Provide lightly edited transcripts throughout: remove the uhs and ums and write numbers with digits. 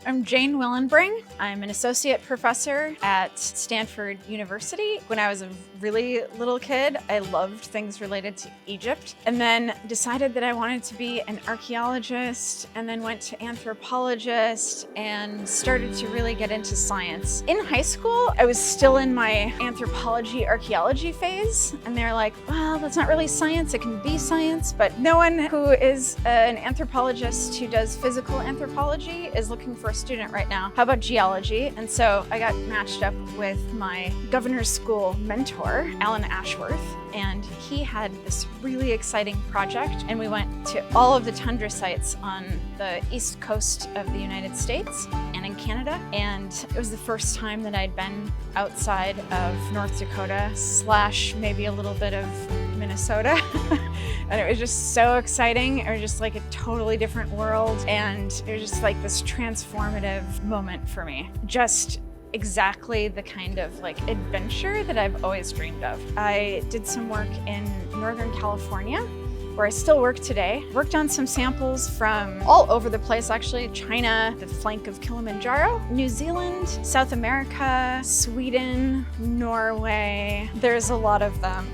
I'm Jane Willenbring. I'm an associate professor at Stanford University. When I was a really little kid, I loved things related to Egypt, and then decided that I wanted to be an archaeologist, and then went to anthropologist and started to really get into science. In high school, I was still in my anthropology archaeology phase, and they're like, well, that's not really science, it can be science, but no one who is an anthropologist who does physical anthropology is looking for a student right now. How about geology? And so I got matched up with my governor's school mentor, Allan Ashworth, and he had this really exciting project, and we went to all of the tundra sites on the east coast of the United States and in Canada, and it was the first time that I'd been outside of North Dakota / maybe a little bit of Minnesota. And it was just so exciting. It was just like a totally different world, and it was just like this transformative moment for me. Just exactly the kind of like adventure that I've always dreamed of. I did some work in Northern California, where I still work today. Worked on some samples from all over the place, actually. China, the flank of Kilimanjaro, New Zealand, South America, Sweden, Norway. There's a lot of them.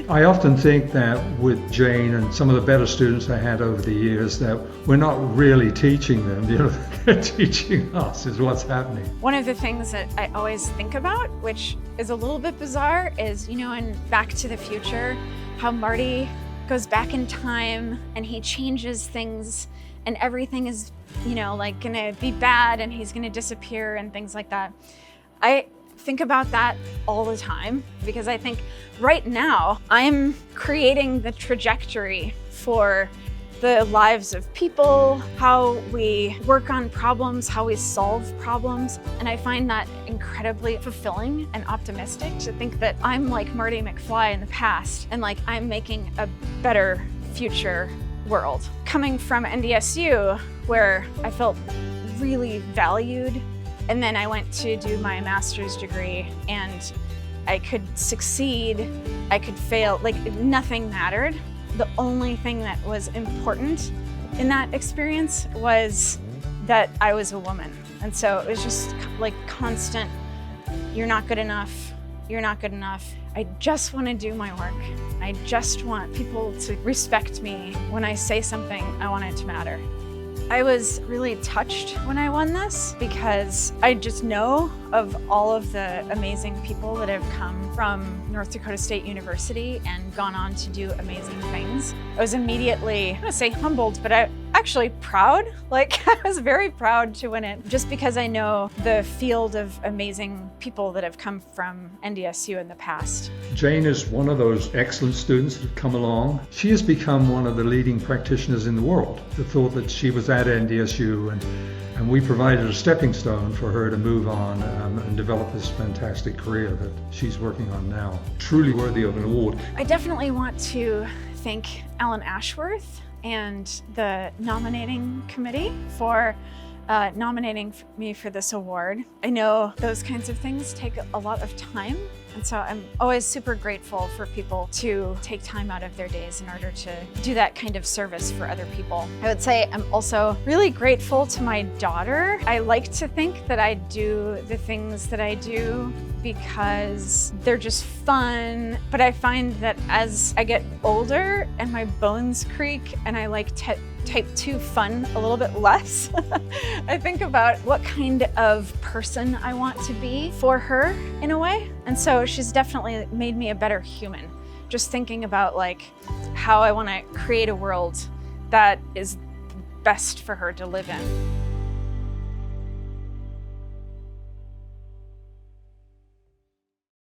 I often think that with Jane and some of the better students I had over the years, that we're not really teaching them, they're teaching us is what's happening. One of the things that I always think about, which is a little bit bizarre, is, in Back to the Future, how Marty goes back in time and he changes things and everything is, like gonna be bad and he's gonna disappear and things like that. I think about that all the time because I think right now I'm creating the trajectory for the lives of people, how we work on problems, how we solve problems. And I find that incredibly fulfilling and optimistic to think that I'm like Marty McFly in the past and like I'm making a better future world. Coming from NDSU, where I felt really valued, and then I went to do my master's degree, and I could succeed, I could fail, like nothing mattered. The only thing that was important in that experience was that I was a woman. And so it was just like constant, you're not good enough, you're not good enough. I just want to do my work. I just want people to respect me. When I say something, I want it to matter. I was really touched when I won this because I just know of all of the amazing people that have come from North Dakota State University and gone on to do amazing things. I was immediately, I'm gonna say humbled, but I actually proud. Like I was very proud to win it just because I know the field of amazing people that have come from NDSU in the past. Jane is one of those excellent students that have come along. She has become one of the leading practitioners in the world. The thought that she was at NDSU and we provided a stepping stone for her to move on and develop this fantastic career that she's working on now. Truly worthy of an award. I definitely want to thank Allan Ashworth and the nominating committee for nominating me for this award. I know those kinds of things take a lot of time, and so I'm always super grateful for people to take time out of their days in order to do that kind of service for other people. I would say I'm also really grateful to my daughter. I like to think that I do the things that I do because they're just fun, but I find that as I get older and my bones creak and I like type 2 fun a little bit less, I think about what kind of person I want to be for her in a way. And so she's definitely made me a better human. Just thinking about like how I want to create a world that is best for her to live in.